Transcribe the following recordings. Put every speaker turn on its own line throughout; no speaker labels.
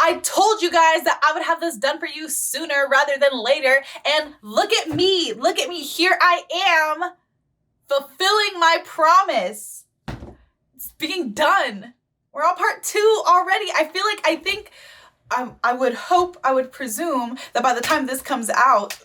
I told you guys that I would have this done for you sooner rather than later, and look at me, here I am, fulfilling my promise. It's being done. We're on part 2 already. I would presume that by the time this comes out,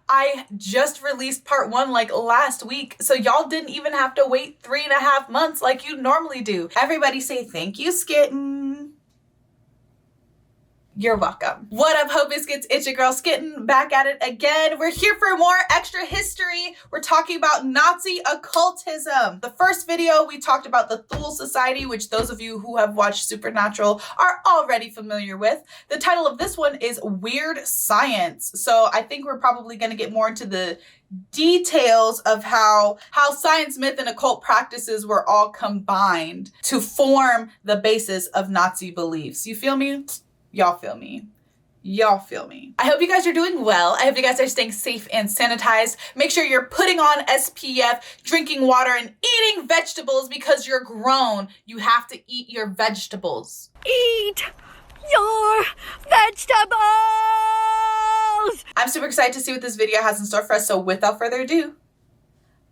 I just released part 1 like last week, so y'all didn't even have to wait 3.5 months like you normally do. Everybody say thank you, Skitten. You're welcome. What up, Hope Biscuits? It's your girl Skitten, back at it again. We're here for more extra history. We're talking about Nazi occultism. The first video, we talked about the Thule Society, which those of you who have watched Supernatural are already familiar with. The title of this one is Weird Science. So I think we're probably gonna get more into the details of how science, myth, and occult practices were all combined to form the basis of Nazi beliefs. You feel me? Y'all feel me. Y'all feel me. I hope you guys are doing well. I hope you guys are staying safe and sanitized. Make sure you're putting on SPF, drinking water, and eating vegetables because you're grown. You have to eat your vegetables.
Eat your vegetables!
I'm super excited to see what this video has in store for us, so without further ado,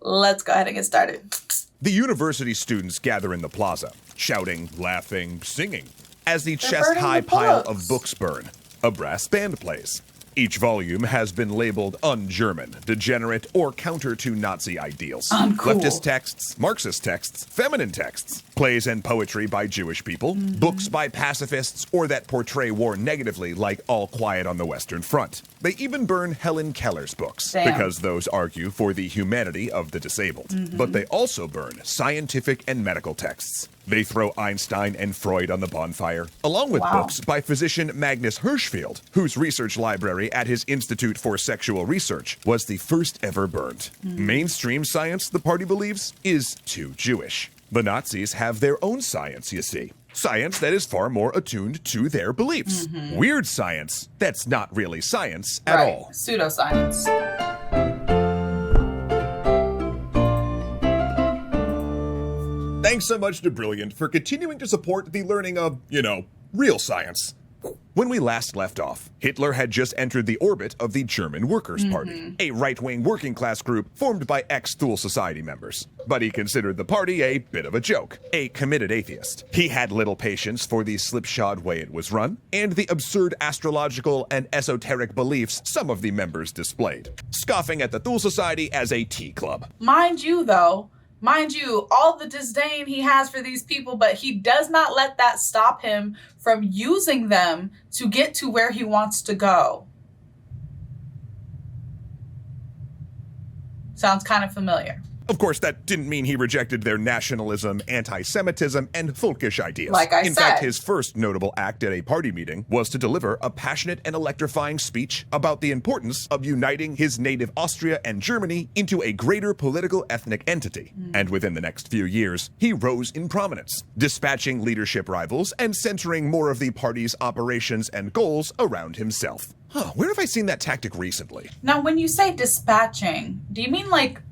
let's go ahead and get started.
The university students gather in the plaza, shouting, laughing, singing, as the chest-high pile of books burn. A brass band plays. Each volume has been labeled un-German, degenerate, or counter to Nazi ideals.
Uncool.
Leftist texts, Marxist texts, feminine texts, plays and poetry by Jewish people, books by pacifists or that portray war negatively like All Quiet on the Western Front. They even burn Helen Keller's books, because those argue for the humanity of the disabled. But they also burn scientific and medical texts. They throw Einstein and Freud on the bonfire, along with books by physician Magnus Hirschfeld, whose research library at his Institute for Sexual Research was the first ever burned. Mainstream science, the party believes, is too Jewish. The Nazis have their own science, you see. Science that is far more attuned to their beliefs. Weird science that's not really science at all.
Pseudoscience.
Thanks so much to Brilliant for continuing to support the learning of, real science. When we last left off, Hitler had just entered the orbit of the German Workers' Party, a right-wing working class group formed by ex-Thule Society members. But he considered the party a bit of a joke, a committed atheist. He had little patience for the slipshod way it was run, and the absurd astrological and esoteric beliefs some of the members displayed, scoffing at the Thule Society as a tea club.
Mind you, all the disdain he has for these people, but he does not let that stop him from using them to get to where he wants to go. Sounds kind of familiar.
Of course, that didn't mean he rejected their nationalism, anti-Semitism, and folkish ideas.
Like I
In
said.
fact, his first notable act at a party meeting was to deliver a passionate and electrifying speech about the importance of uniting his native Austria and Germany into a greater political ethnic entity. And within the next few years, he rose in prominence, dispatching leadership rivals and centering more of the party's operations and goals around himself. Where have I seen that tactic recently?
Now, when you say dispatching, do you mean like,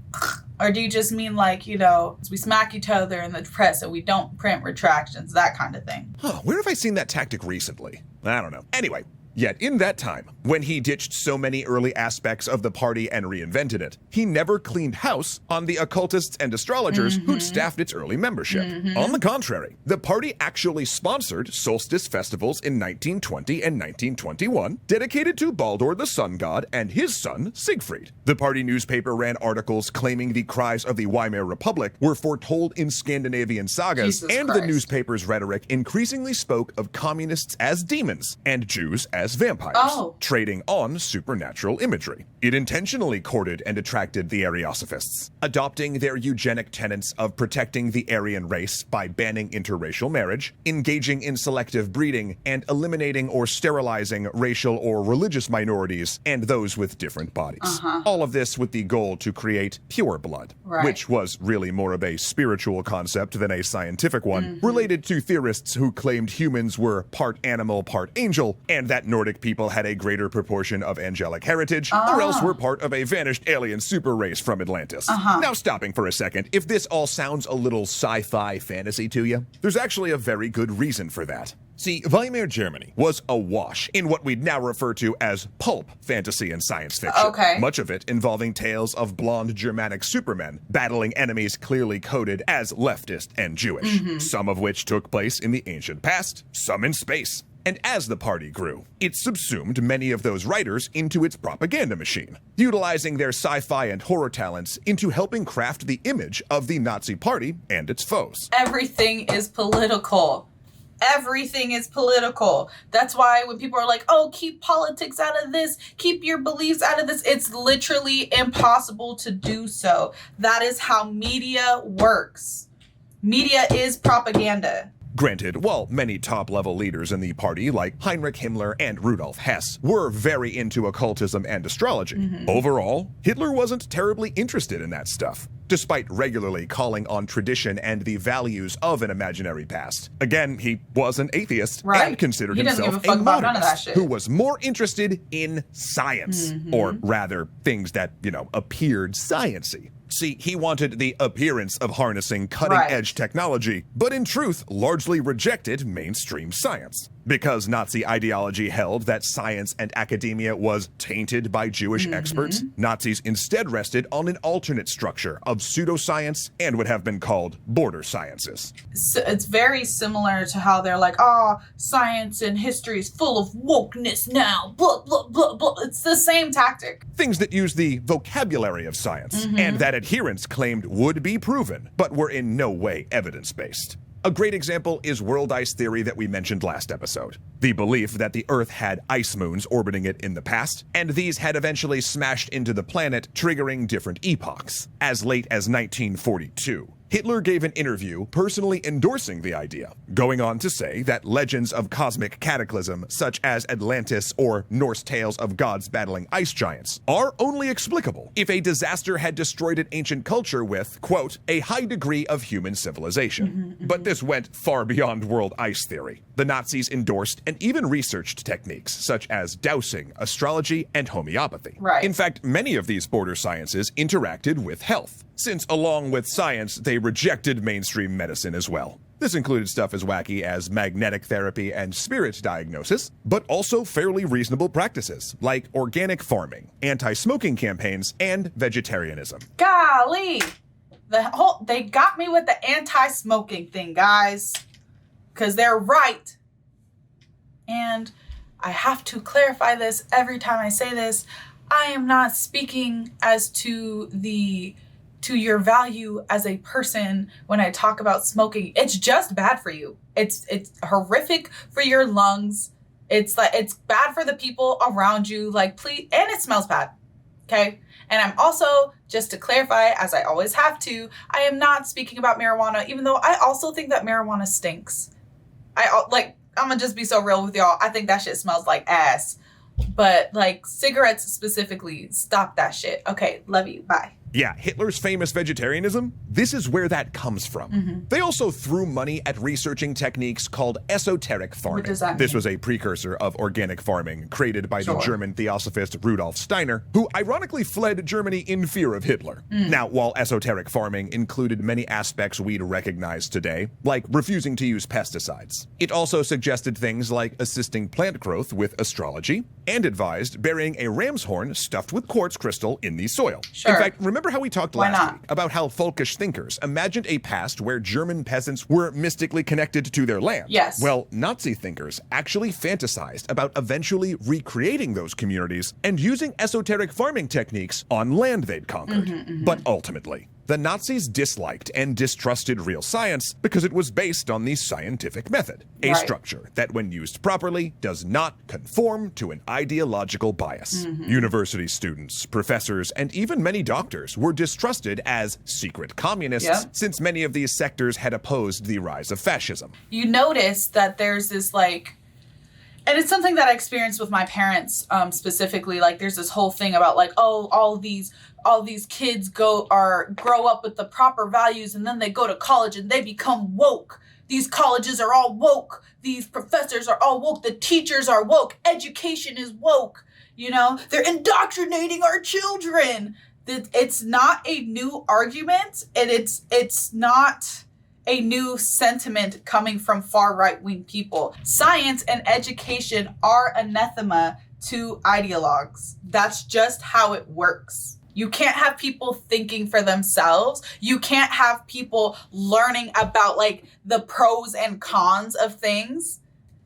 or do you just mean like, we smack each other in the press and we don't print retractions, that kind of thing?
Where have I seen that tactic recently? I don't know. Anyway, yet in that time, when he ditched so many early aspects of the party and reinvented it, he never cleaned house on the occultists and astrologers who'd staffed its early membership. On the contrary, the party actually sponsored solstice festivals in 1920 and 1921, dedicated to Baldur the sun god and his son, Siegfried. The party newspaper ran articles claiming the cries of the Weimar Republic were foretold in Scandinavian sagas, and the newspaper's rhetoric increasingly spoke of communists as demons and Jews as vampires, trading on supernatural imagery. It intentionally courted and attracted the Ariosophists, adopting their eugenic tenets of protecting the Aryan race by banning interracial marriage, engaging in selective breeding, and eliminating or sterilizing racial or religious minorities and those with different bodies. All of this with the goal to create pure blood, which was really more of a spiritual concept than a scientific one, related to theorists who claimed humans were part animal, part angel, and that Nordic people had a greater proportion of angelic heritage, or else were part of a vanished alien super race from Atlantis. Now, stopping for a second, if this all sounds a little sci-fi fantasy to you, there's actually a very good reason for that. See, Weimar Germany was awash in what we'd now refer to as pulp fantasy and science fiction.
Okay.
Much of it involving tales of blonde Germanic supermen battling enemies clearly coded as leftist and Jewish, some of which took place in the ancient past, some in space. And as the party grew, it subsumed many of those writers into its propaganda machine, utilizing their sci-fi and horror talents into helping craft the image of the Nazi party and its foes.
Everything is political. Everything is political. That's why when people are like, oh, keep politics out of this, keep your beliefs out of this, it's literally impossible to do so. That is how media works. Media is propaganda.
Granted, while many top-level leaders in the party, like Heinrich Himmler and Rudolf Hess, were very into occultism and astrology, overall, Hitler wasn't terribly interested in that stuff, despite regularly calling on tradition and the values of an imaginary past. Again, he was an atheist and considered himself a modernist who was more interested in science, or rather, things that, appeared science-y. See, he wanted the appearance of harnessing cutting-edge technology, but in truth largely rejected mainstream science. Because Nazi ideology held that science and academia was tainted by Jewish experts, Nazis instead rested on an alternate structure of pseudoscience and would have been called border sciences.
So it's very similar to how they're like, oh, science and history is full of wokeness now, blah, blah, blah, blah. It's the same tactic.
Things that use the vocabulary of science, and that adherents claimed would be proven, but were in no way evidence-based. A great example is world ice theory that we mentioned last episode. The belief that the Earth had ice moons orbiting it in the past, and these had eventually smashed into the planet, triggering different epochs. As late as 1942, Hitler gave an interview personally endorsing the idea, going on to say that legends of cosmic cataclysm, such as Atlantis or Norse tales of gods battling ice giants, are only explicable if a disaster had destroyed an ancient culture with, quote, a high degree of human civilization. But this went far beyond world ice theory. The Nazis endorsed and even researched techniques such as dowsing, astrology, and homeopathy. In fact, many of these border sciences interacted with health, since along with science, they rejected mainstream medicine as well. This included stuff as wacky as magnetic therapy and spirit diagnosis, but also fairly reasonable practices like organic farming, anti-smoking campaigns, and vegetarianism.
Golly, they got me with the anti-smoking thing, guys, because they're right. And I have to clarify this every time I say this. I am not speaking as to your value as a person when I talk about smoking. It's just bad for you. It's horrific for your lungs. It's bad for the people around you. Like, please, and it smells bad. Okay. And I'm also, just to clarify, as I always have to, I am not speaking about marijuana, even though I also think that marijuana stinks. I'm gonna just be so real with y'all. I think that shit smells like ass. But like cigarettes specifically, stop that shit. Okay. Love you. Bye.
Yeah, Hitler's famous vegetarianism, this is where that comes from. They also threw money at researching techniques called esoteric farming.
What does that mean?
This was a precursor of organic farming created by the German theosophist Rudolf Steiner, who ironically fled Germany in fear of Hitler. Now, while esoteric farming included many aspects we'd recognize today, like refusing to use pesticides, it also suggested things like assisting plant growth with astrology, and advised burying a ram's horn stuffed with quartz crystal in the soil. In fact, remember how we talked last week about how folkish thinkers imagined a past where German peasants were mystically connected to their land?
Yes.
Well, Nazi thinkers actually fantasized about eventually recreating those communities and using esoteric farming techniques on land they'd conquered. But ultimately, the Nazis disliked and distrusted real science because it was based on the scientific method, a structure that, when used properly, does not conform to an ideological bias. University students, professors, and even many doctors were distrusted as secret communists since many of these sectors had opposed the rise of fascism.
You notice that there's this and it's something that I experienced with my parents specifically. Like, there's this whole thing about like, oh, all these kids grow up with the proper values and then they go to college and they become woke. these colleges are all woke. These professors are all woke. The teachers are woke. Education is woke. You know, they're indoctrinating our children. It's not a new argument, and it's not a new sentiment coming from far right-wing people. Science and education are anathema to ideologues. That's just how it works. You can't have people thinking for themselves. You can't have people learning about like the pros and cons of things.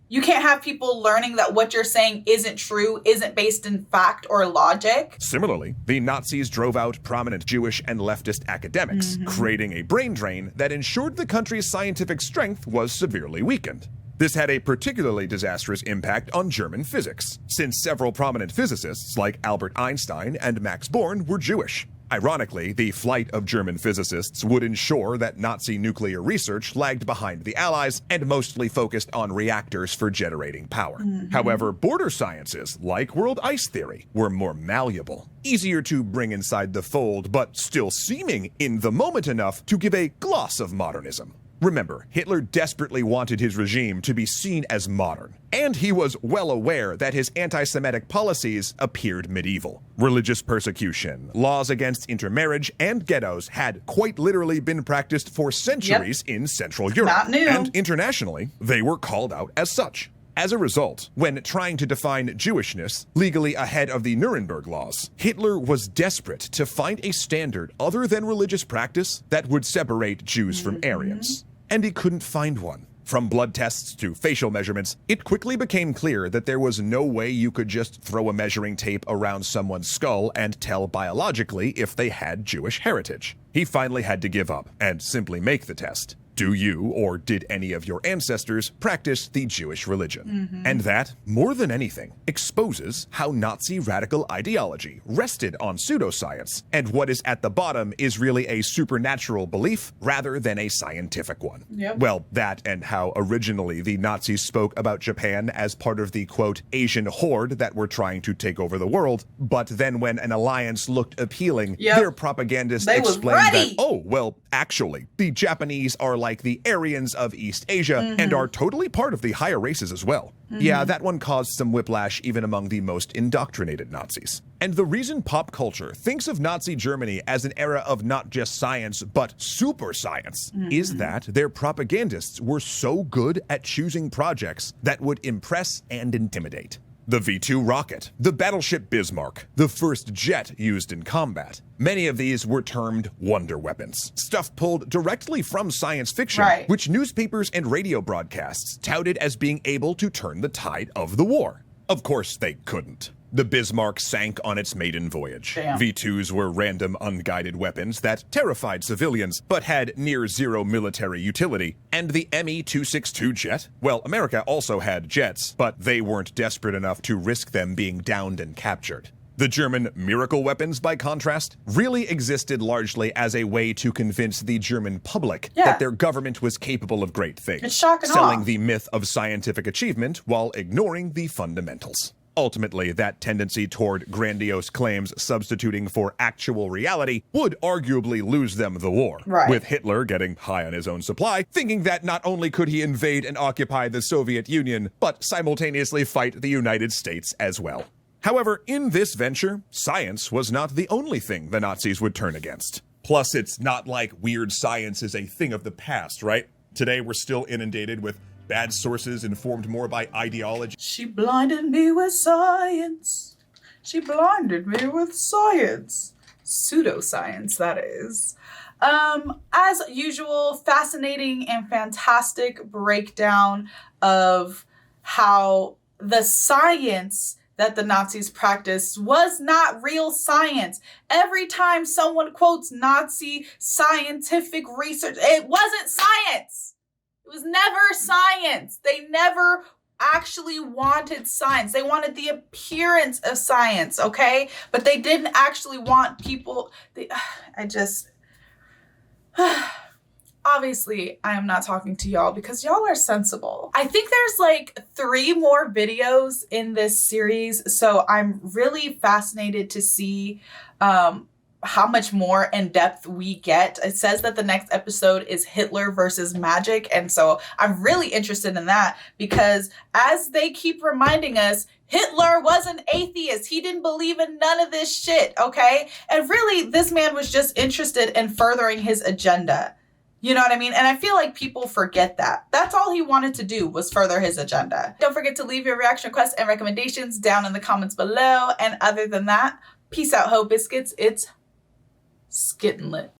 You can't have people learning that what you're saying isn't true, isn't based in fact or logic.
Similarly, the Nazis drove out prominent Jewish and leftist academics, creating a brain drain that ensured the country's scientific strength was severely weakened. This had a particularly disastrous impact on German physics, since several prominent physicists like Albert Einstein and Max Born were Jewish. Ironically, the flight of German physicists would ensure that Nazi nuclear research lagged behind the Allies and mostly focused on reactors for generating power. However, border sciences, like world ice theory, were more malleable, easier to bring inside the fold, but still seeming in the moment enough to give a gloss of modernism. Remember, Hitler desperately wanted his regime to be seen as modern, and he was well aware that his anti-Semitic policies appeared medieval. Religious persecution, laws against intermarriage, and ghettos had quite literally been practiced for centuries in Central Europe.
Not new.
And internationally, they were called out as such. As a result, when trying to define Jewishness legally ahead of the Nuremberg laws, Hitler was desperate to find a standard other than religious practice that would separate Jews from Aryans. And he couldn't find one. From blood tests to facial measurements, it quickly became clear that there was no way you could just throw a measuring tape around someone's skull and tell biologically if they had Jewish heritage. He finally had to give up and simply make the test. Do you, or did any of your ancestors, practice the Jewish religion? And that, more than anything, exposes how Nazi radical ideology rested on pseudoscience, and what is at the bottom is really a supernatural belief rather than a scientific one. Well, that and how originally the Nazis spoke about Japan as part of the, quote, Asian horde that were trying to take over the world, but then when an alliance looked appealing, their propagandists explained that, oh, well, actually, the Japanese are like the Aryans of East Asia and are totally part of the higher races as well. Yeah, that one caused some whiplash even among the most indoctrinated Nazis. And the reason pop culture thinks of Nazi Germany as an era of not just science, but super science, is that their propagandists were so good at choosing projects that would impress and intimidate. The V-2 rocket, the battleship Bismarck, the first jet used in combat. Many of these were termed wonder weapons, stuff pulled directly from science fiction, which newspapers and radio broadcasts touted as being able to turn the tide of the war. Of course, they couldn't. The Bismarck sank on its maiden voyage. V-2s were random unguided weapons that terrified civilians, but had near-zero military utility. And the Me-262 jet? Well, America also had jets, but they weren't desperate enough to risk them being downed and captured. The German miracle weapons, by contrast, really existed largely as a way to convince the German public that their government was capable of great things,
it's shock and
selling
awe.
the myth of scientific achievement while ignoring the fundamentals. Ultimately, that tendency toward grandiose claims substituting for actual reality would arguably lose them the war, with Hitler getting high on his own supply, thinking that not only could he invade and occupy the Soviet Union, but simultaneously fight the United States as well. However, in this venture, science was not the only thing the Nazis would turn against. Plus, it's not like weird science is a thing of the past, right? Today, we're still inundated with bad sources informed more by ideology.
She blinded me with science. She blinded me with science. Pseudoscience, that is. As usual, fascinating and fantastic breakdown of how the science that the Nazis practiced was not real science. Every time someone quotes Nazi scientific research, it wasn't science. It was never science. They never actually wanted science. They wanted the appearance of science, okay? But they didn't actually want people. Obviously, I am not talking to y'all because y'all are sensible. I think there's like 3 more videos in this series, so I'm really fascinated to see how much more in depth we get. It says that the next episode is Hitler versus magic. And so I'm really interested in that, because as they keep reminding us, Hitler was an atheist. He didn't believe in none of this shit, okay? And really, this man was just interested in furthering his agenda. You know what I mean? And I feel like people forget that. That's all he wanted to do, was further his agenda. Don't forget to leave your reaction requests and recommendations down in the comments below. And other than that, peace out, Ho Biscuits. It's Skittenlit.